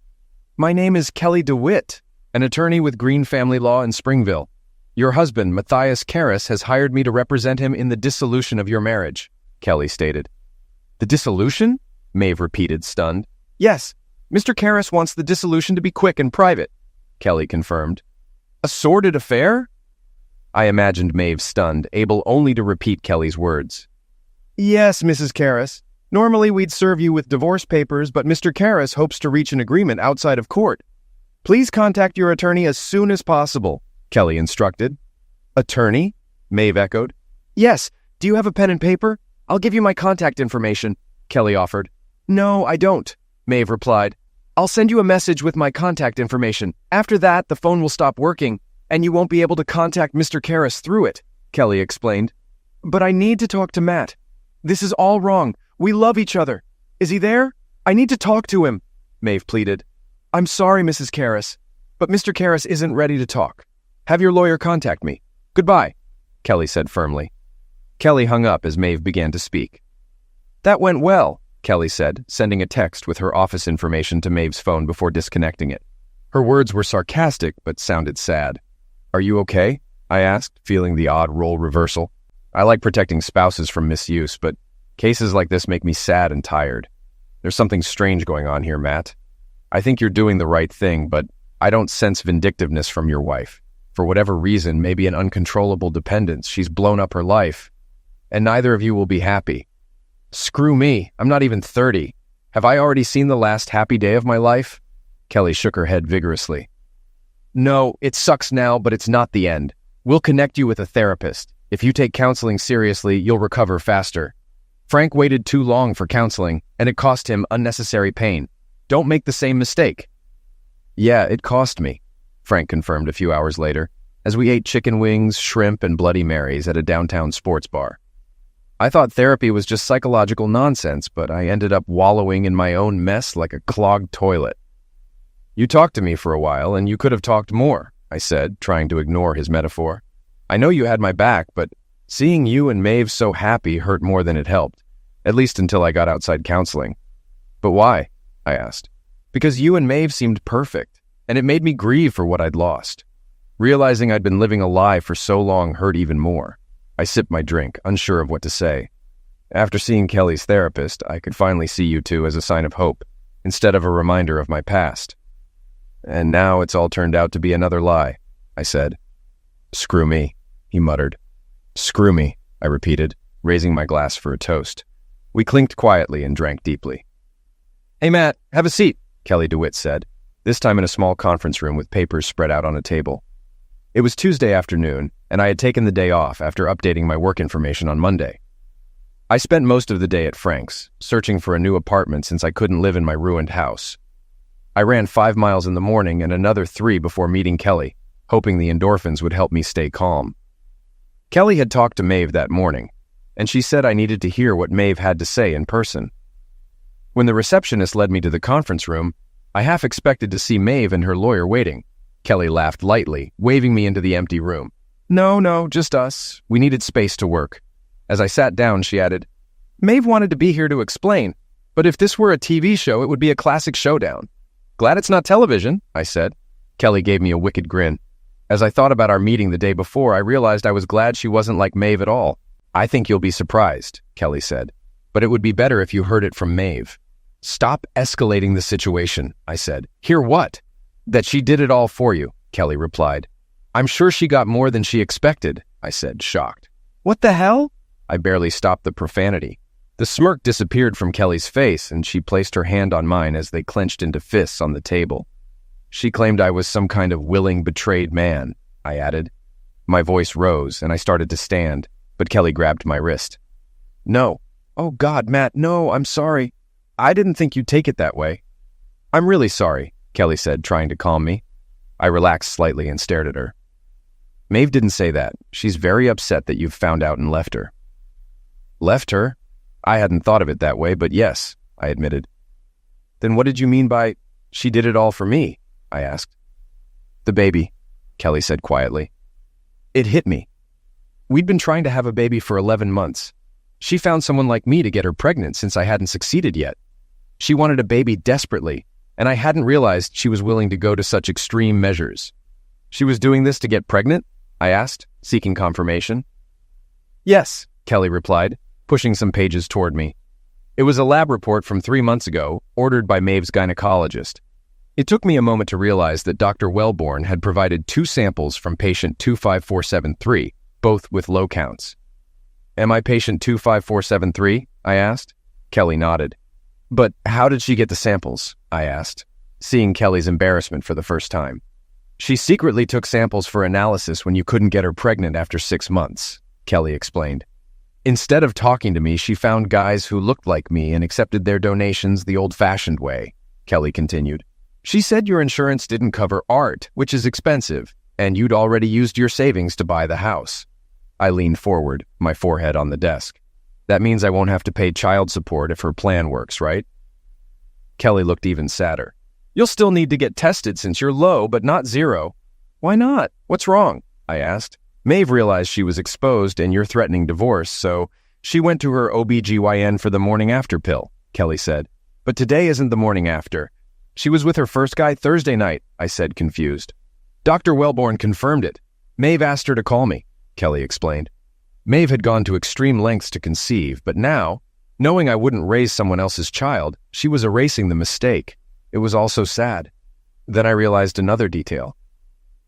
My name is Kelly DeWitt, an attorney with Green Family Law in Springville. Your husband, Matthias Karras, has hired me to represent him in the dissolution of your marriage, Kelly stated. The dissolution? Maeve repeated, stunned. Yes, Mr. Karras wants the dissolution to be quick and private, Kelly confirmed. A sordid affair? I imagined Maeve stunned, able only to repeat Kelly's words. Yes, Mrs. Karras. Normally we'd serve you with divorce papers, but Mr. Karras hopes to reach an agreement outside of court. Please contact your attorney as soon as possible, Kelly instructed. Attorney? Maeve echoed. Yes. Do you have a pen and paper? I'll give you my contact information, Kelly offered. No, I don't, Maeve replied. I'll send you a message with my contact information. After that, the phone will stop working, and you won't be able to contact Mr. Karras through it, Kelly explained. But I need to talk to Matt. This is all wrong. We love each other. Is he there? I need to talk to him, Maeve pleaded. I'm sorry, Mrs. Karras, but Mr. Karras isn't ready to talk. Have your lawyer contact me. Goodbye, Kelly said firmly. Kelly hung up as Maeve began to speak. That went well, Kelly said, sending a text with her office information to Maeve's phone before disconnecting it. Her words were sarcastic but sounded sad. Are you okay? I asked, feeling the odd role reversal. I like protecting spouses from misuse, but cases like this make me sad and tired. There's something strange going on here, Matt. I think you're doing the right thing, but I don't sense vindictiveness from your wife. For whatever reason, maybe an uncontrollable dependence, she's blown up her life. And neither of you will be happy. Screw me, I'm not even 30. Have I already seen the last happy day of my life? Kelly shook her head vigorously. No, it sucks now, but it's not the end. We'll connect you with a therapist. If you take counseling seriously, you'll recover faster. Frank waited too long for counseling, and it cost him unnecessary pain. Don't make the same mistake. Yeah, it cost me, Frank confirmed a few hours later, as we ate chicken wings, shrimp, and Bloody Marys at a downtown sports bar. I thought therapy was just psychological nonsense, but I ended up wallowing in my own mess like a clogged toilet. You talked to me for a while, and you could have talked more, I said, trying to ignore his metaphor. I know you had my back, but seeing you and Maeve so happy hurt more than it helped, at least until I got outside counseling. But why? I asked. Because you and Maeve seemed perfect, and it made me grieve for what I'd lost. Realizing I'd been living a lie for so long hurt even more. I sipped my drink, unsure of what to say. After seeing Kelly's therapist, I could finally see you two as a sign of hope, instead of a reminder of my past. And now it's all turned out to be another lie, I said. Screw me, he muttered. Screw me, I repeated, raising my glass for a toast. We clinked quietly and drank deeply. Hey, Matt, have a seat, Kelly DeWitt said, this time in a small conference room with papers spread out on a table. It was Tuesday afternoon, and I had taken the day off after updating my work information on Monday. I spent most of the day at Frank's, searching for a new apartment since I couldn't live in my ruined house. I ran 5 miles in the morning and another 3 before meeting Kelly, hoping the endorphins would help me stay calm. Kelly had talked to Maeve that morning, and she said I needed to hear what Maeve had to say in person. When the receptionist led me to the conference room, I half expected to see Maeve and her lawyer waiting. Kelly laughed lightly, waving me into the empty room. No, just us. We needed space to work. As I sat down, she added, Maeve wanted to be here to explain, but if this were a TV show, it would be a classic showdown. Glad it's not television, I said. Kelly gave me a wicked grin. As I thought about our meeting the day before, I realized I was glad she wasn't like Maeve at all. I think you'll be surprised, Kelly said, but it would be better if you heard it from Maeve. Stop escalating the situation, I said. Hear what? That she did it all for you, Kelly replied. I'm sure she got more than she expected, I said, shocked. What the hell? I barely stopped the profanity. The smirk disappeared from Kelly's face, and she placed her hand on mine as they clenched into fists on the table. She claimed I was some kind of willing, betrayed man, I added. My voice rose, and I started to stand, but Kelly grabbed my wrist. No. Oh, God, Matt, no, I'm sorry. I didn't think you'd take it that way. I'm really sorry, Kelly said, trying to calm me. I relaxed slightly and stared at her. Maeve didn't say that. She's very upset that you've found out and left her. Left her? I hadn't thought of it that way, but yes, I admitted. Then what did you mean by, she did it all for me? I asked. The baby, Kelly said quietly. It hit me. We'd been trying to have a baby for 11 months. She found someone like me to get her pregnant since I hadn't succeeded yet. She wanted a baby desperately, and I hadn't realized she was willing to go to such extreme measures. She was doing this to get pregnant? I asked, seeking confirmation. Yes, Kelly replied, pushing some pages toward me. It was a lab report from 3 months ago, ordered by Maeve's gynecologist. It took me a moment to realize that Dr. Wellborn had provided 2 samples from patient 25473, both with low counts. Am I patient 25473? I asked. Kelly nodded. But how did she get the samples? I asked, seeing Kelly's embarrassment for the first time. She secretly took samples for analysis when you couldn't get her pregnant after 6 months, Kelly explained. Instead of talking to me, she found guys who looked like me and accepted their donations the old-fashioned way, Kelly continued. She said your insurance didn't cover art, which is expensive, and you'd already used your savings to buy the house. I leaned forward, my forehead on the desk. That means I won't have to pay child support if her plan works, right? Kelly looked even sadder. You'll still need to get tested since you're low, but not zero. Why not? What's wrong? I asked. Maeve realized she was exposed and you're threatening divorce, so she went to her OBGYN for the morning after pill, Kelly said. But today isn't the morning after. She was with her first guy Thursday night, I said, confused. Dr. Wellborn confirmed it. Maeve asked her to call me, Kelly explained. Maeve had gone to extreme lengths to conceive, but now, knowing I wouldn't raise someone else's child, she was erasing the mistake. It was all so sad. Then I realized another detail.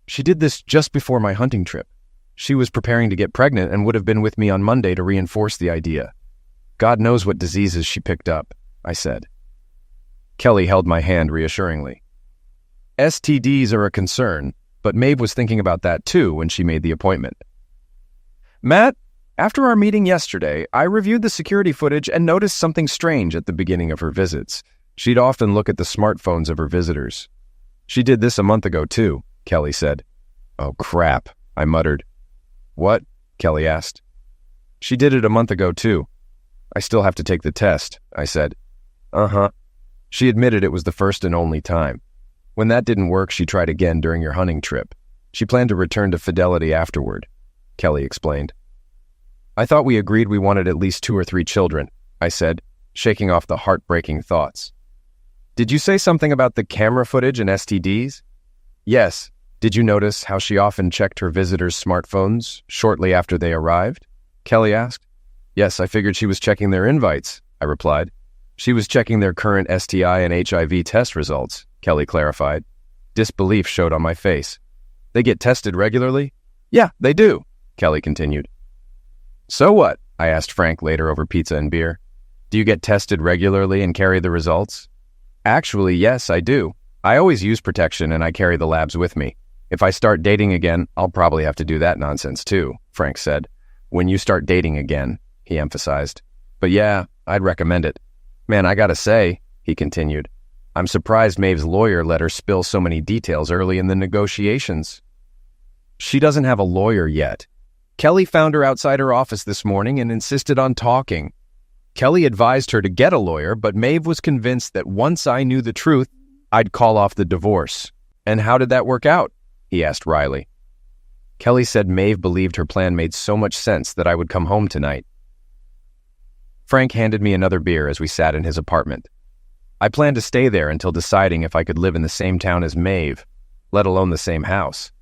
She did this just before my hunting trip. She was preparing to get pregnant and would have been with me on Monday to reinforce the idea. God knows what diseases she picked up, I said. Kelly held my hand reassuringly. STDs are a concern, but Maeve was thinking about that too when she made the appointment. Matt, after our meeting yesterday, I reviewed the security footage and noticed something strange at the beginning of her visits. She'd often look at the smartphones of her visitors. She did this a month ago too, Kelly said. Oh crap, I muttered. What? Kelly asked. She did it a month ago too. I still have to take the test, I said. Uh-huh. She admitted it was the first and only time. When that didn't work, she tried again during your hunting trip. She planned to return to Fidelity afterward, Kelly explained. I thought we agreed we wanted at least 2 or 3 children, I said, shaking off the heartbreaking thoughts. Did you say something about the camera footage and STDs? Yes. Did you notice how she often checked her visitors' smartphones shortly after they arrived? Kelly asked. Yes, I figured she was checking their invites, I replied. She was checking their current STI and HIV test results, Kelly clarified. Disbelief showed on my face. They get tested regularly? Yeah, they do, Kelly continued. So what? I asked Frank later over pizza and beer. Do you get tested regularly and carry the results? Actually, yes, I do. I always use protection and I carry the labs with me. If I start dating again, I'll probably have to do that nonsense too, Frank said. When you start dating again, he emphasized. But yeah, I'd recommend it. Man, I gotta say, he continued, I'm surprised Maeve's lawyer let her spill so many details early in the negotiations. She doesn't have a lawyer yet. Kelly found her outside her office this morning and insisted on talking. Kelly advised her to get a lawyer, but Maeve was convinced that once I knew the truth, I'd call off the divorce. And how did that work out? He asked wryly. Kelly said Maeve believed her plan made so much sense that I would come home tonight. Frank handed me another beer as we sat in his apartment. I planned to stay there until deciding if I could live in the same town as Maeve, let alone the same house.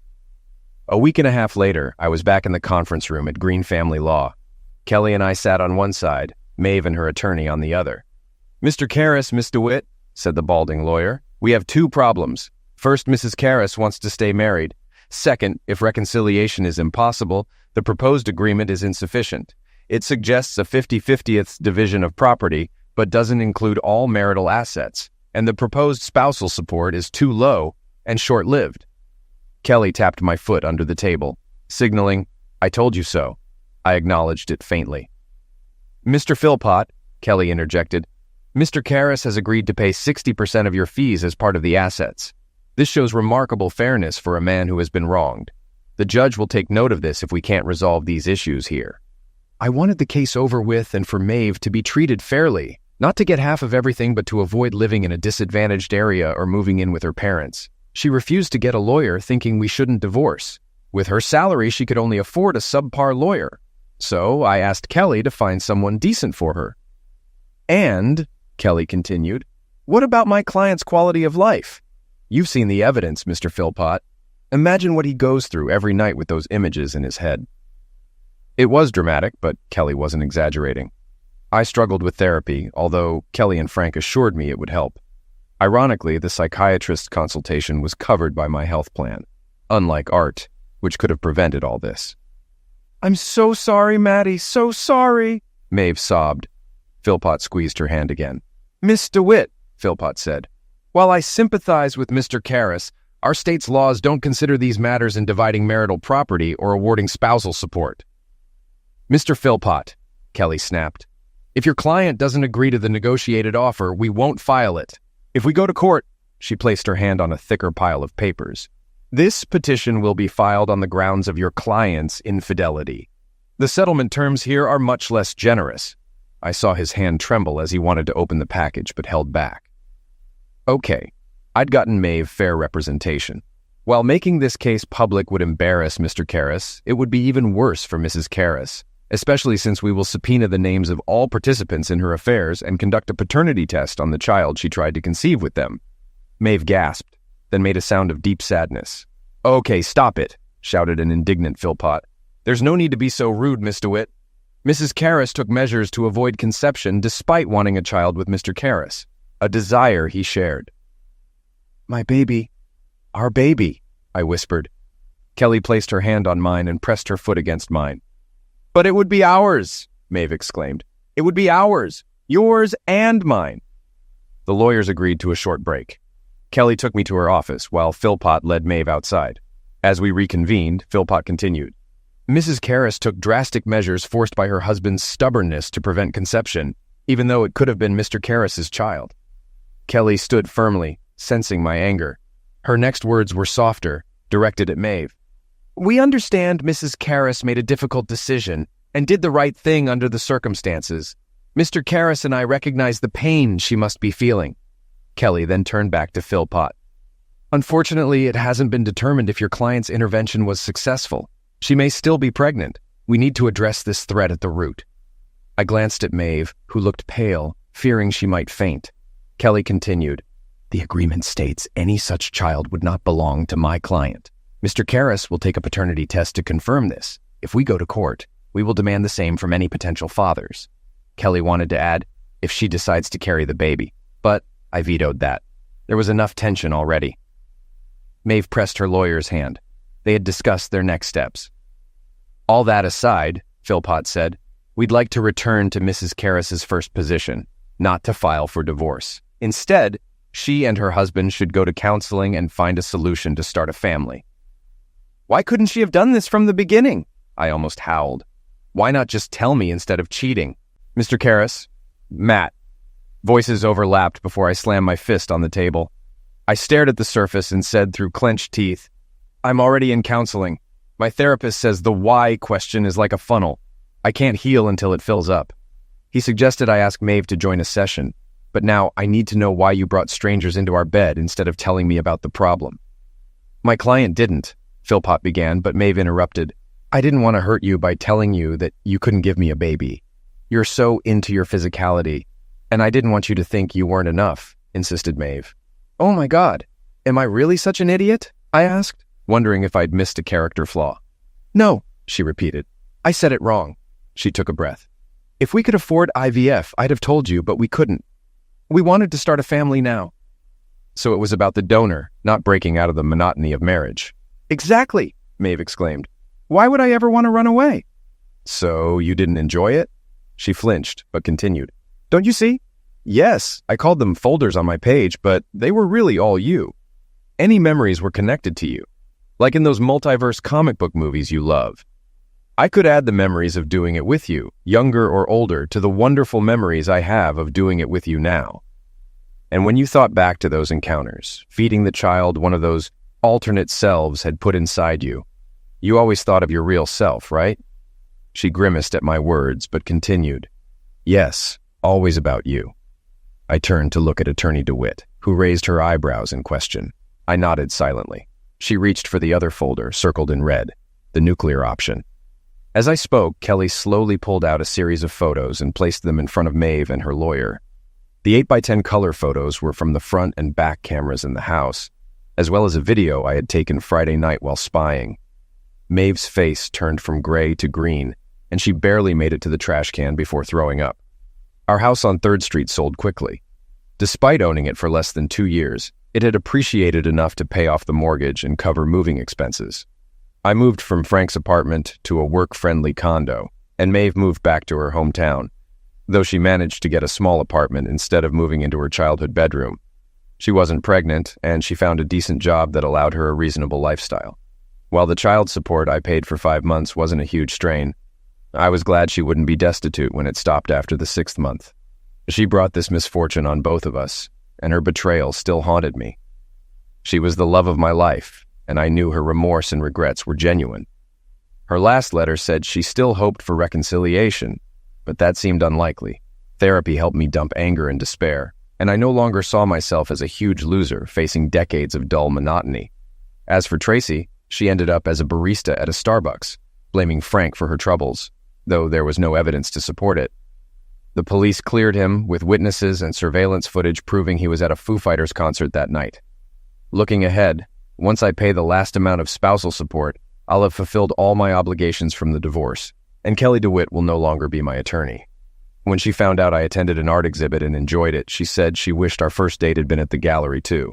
A week and a half later, I was back in the conference room at Green Family Law. Kelly and I sat on one side, Maeve and her attorney on the other. Mr. Karras, Miss DeWitt, said the balding lawyer, we have 2 problems. First, Mrs. Karras wants to stay married. Second, if reconciliation is impossible, the proposed agreement is insufficient. It suggests a 50-50th division of property, but doesn't include all marital assets, and the proposed spousal support is too low and short-lived. Kelly tapped my foot under the table, signaling, I told you so. I acknowledged it faintly. Mr. Philpott, Kelly interjected, Mr. Karras has agreed to pay 60% of your fees as part of the assets. This shows remarkable fairness for a man who has been wronged. The judge will take note of this if we can't resolve these issues here. I wanted the case over with and for Maeve to be treated fairly, not to get half of everything but to avoid living in a disadvantaged area or moving in with her parents. She refused to get a lawyer, thinking we shouldn't divorce. With her salary, she could only afford a subpar lawyer. So I asked Kelly to find someone decent for her. And, Kelly continued, what about my client's quality of life? You've seen the evidence, Mr. Philpott. Imagine what he goes through every night with those images in his head. It was dramatic, but Kelly wasn't exaggerating. I struggled with therapy, although Kelly and Frank assured me it would help. Ironically, the psychiatrist's consultation was covered by my health plan, unlike Art, which could have prevented all this. I'm so sorry, Maddie, so sorry, Maeve sobbed. Philpott squeezed her hand again. Miss DeWitt, Philpott said, while I sympathize with Mr. Karras, our state's laws don't consider these matters in dividing marital property or awarding spousal support. Mr. Philpott, Kelly snapped, if your client doesn't agree to the negotiated offer, we won't file it. If we go to court, she placed her hand on a thicker pile of papers. This petition will be filed on the grounds of your client's infidelity. The settlement terms here are much less generous. I saw his hand tremble as he wanted to open the package, but held back. Okay, I'd gotten Maeve fair representation. While making this case public would embarrass Mr. Karras, it would be even worse for Mrs. Karras, especially since we will subpoena the names of all participants in her affairs and conduct a paternity test on the child she tried to conceive with them. Maeve gasped, then made a sound of deep sadness. Okay, stop it, shouted an indignant Philpott. There's no need to be so rude, Miss DeWitt. Mrs. Karras took measures to avoid conception despite wanting a child with Mr. Karras, a desire he shared. My baby, our baby, I whispered. Kelly placed her hand on mine and pressed her foot against mine. But it would be ours, Maeve exclaimed. It would be ours, yours and mine. The lawyers agreed to a short break. Kelly took me to her office while Philpott led Maeve outside. As we reconvened, Philpott continued. Mrs. Karras took drastic measures forced by her husband's stubbornness to prevent conception, even though it could have been Mr. Karras's child. Kelly stood firmly, sensing my anger. Her next words were softer, directed at Maeve. We understand Mrs. Karras made a difficult decision and did the right thing under the circumstances. Mr. Karras and I recognize the pain she must be feeling. Kelly then turned back to Philpott. Unfortunately, it hasn't been determined if your client's intervention was successful. She may still be pregnant. We need to address this threat at the root. I glanced at Maeve, who looked pale, fearing she might faint. Kelly continued. The agreement states any such child would not belong to my client. Mr. Karras will take a paternity test to confirm this. If we go to court, we will demand the same from any potential fathers. Kelly wanted to add, if she decides to carry the baby, but I vetoed that. There was enough tension already. Maeve pressed her lawyer's hand. They had discussed their next steps. All that aside, Philpott said, we'd like to return to Mrs. Karras's first position, not to file for divorce. Instead, she and her husband should go to counseling and find a solution to start a family. Why couldn't she have done this from the beginning? I almost howled. Why not just tell me instead of cheating? Mr. Karras, Matt. Voices overlapped before I slammed my fist on the table. I stared at the surface and said through clenched teeth, I'm already in counseling. My therapist says the why question is like a funnel. I can't heal until it fills up. He suggested I ask Maeve to join a session, but now I need to know why you brought strangers into our bed instead of telling me about the problem. My client didn't, Philpott began, but Maeve interrupted. I didn't want to hurt you by telling you that you couldn't give me a baby. You're so into your physicality, and I didn't want you to think you weren't enough, insisted Maeve. Oh my God, am I really such an idiot? I asked, wondering if I'd missed a character flaw. No, she repeated. I said it wrong. She took a breath. If we could afford IVF, I'd have told you, but we couldn't. We wanted to start a family now. So it was about the donor, not breaking out of the monotony of marriage. Exactly, Maeve exclaimed. Why would I ever want to run away? So you didn't enjoy it? She flinched, but continued. Don't you see? Yes, I called them folders on my page, but they were really all you. Any memories were connected to you, like in those multiverse comic book movies you love. I could add the memories of doing it with you, younger or older, to the wonderful memories I have of doing it with you now. And when you thought back to those encounters, feeding the child one of those alternate selves had put inside you, you always thought of your real self, right? She grimaced at my words, but continued, "Yes, always about you." I turned to look at Attorney DeWitt, who raised her eyebrows in question. I nodded silently. She reached for the other folder, circled in red, the nuclear option. As I spoke, Kelly slowly pulled out a series of photos and placed them in front of Maeve and her lawyer. The 8x10 color photos were from the front and back cameras in the house, as well as a video I had taken Friday night while spying. Maeve's face turned from gray to green, and she barely made it to the trash can before throwing up. Our house on 3rd Street sold quickly. Despite owning it for less than 2 years, it had appreciated enough to pay off the mortgage and cover moving expenses. I moved from Frank's apartment to a work-friendly condo, and Maeve moved back to her hometown, though she managed to get a small apartment instead of moving into her childhood bedroom. She wasn't pregnant, and she found a decent job that allowed her a reasonable lifestyle. While the child support I paid for 5 months wasn't a huge strain, I was glad she wouldn't be destitute when it stopped after the 6th month. She brought this misfortune on both of us, and her betrayal still haunted me. She was the love of my life, and I knew her remorse and regrets were genuine. Her last letter said she still hoped for reconciliation, but that seemed unlikely. Therapy helped me dump anger and despair, and I no longer saw myself as a huge loser facing decades of dull monotony. As for Tracy, she ended up as a barista at a Starbucks, blaming Frank for her troubles, though there was no evidence to support it. The police cleared him, with witnesses and surveillance footage proving he was at a Foo Fighters concert that night. Looking ahead, once I pay the last amount of spousal support, I'll have fulfilled all my obligations from the divorce, and Kelly DeWitt will no longer be my attorney. When she found out I attended an art exhibit and enjoyed it, she said she wished our first date had been at the gallery too.